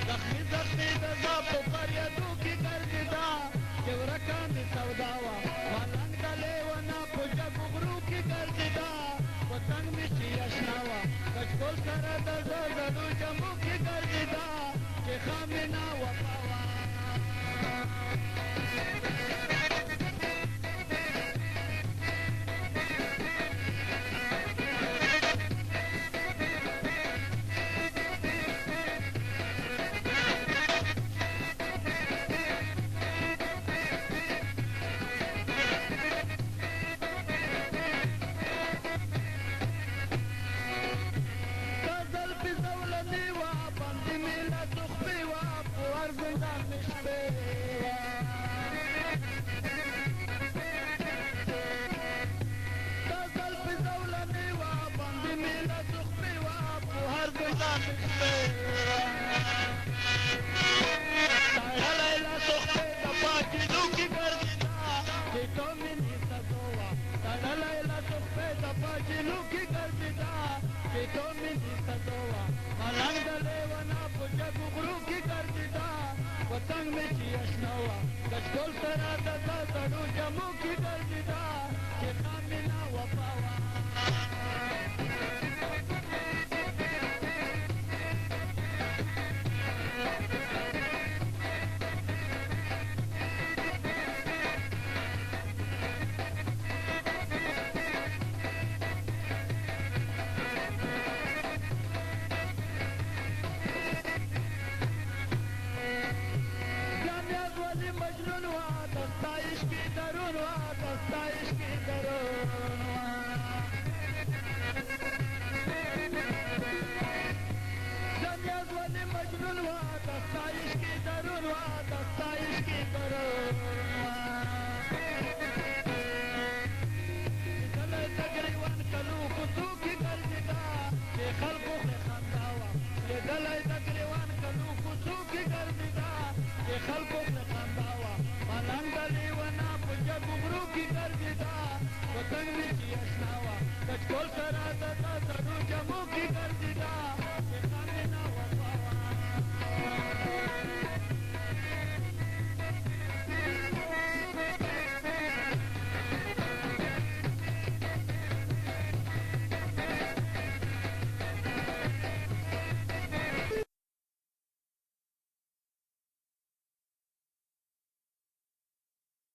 زخمی زخمی د زاپو فریادو کې ګرځېدا چې ورکه مې سودا وه ملنګ د لیونه په جګو غرو کې ګرځېدا وطن مې چې اشنا وه کچکول سره د زړو جمو کې ګرځېدا چې ښه مې نه وفا وه ملنګ د لیونه په جګو غرو کې ګرځېدا وطن مې چې اشنا وه کچکول سره د زړو جمو کې ګرځېدا چې ښه مې نه وفا وه خلکو ته خندا وه ملنګ د لیونه په جګو غرو کې ګرځېدا وطن مې چې اشنا وه کچکول سره د زړو جمو کې ګرځېدا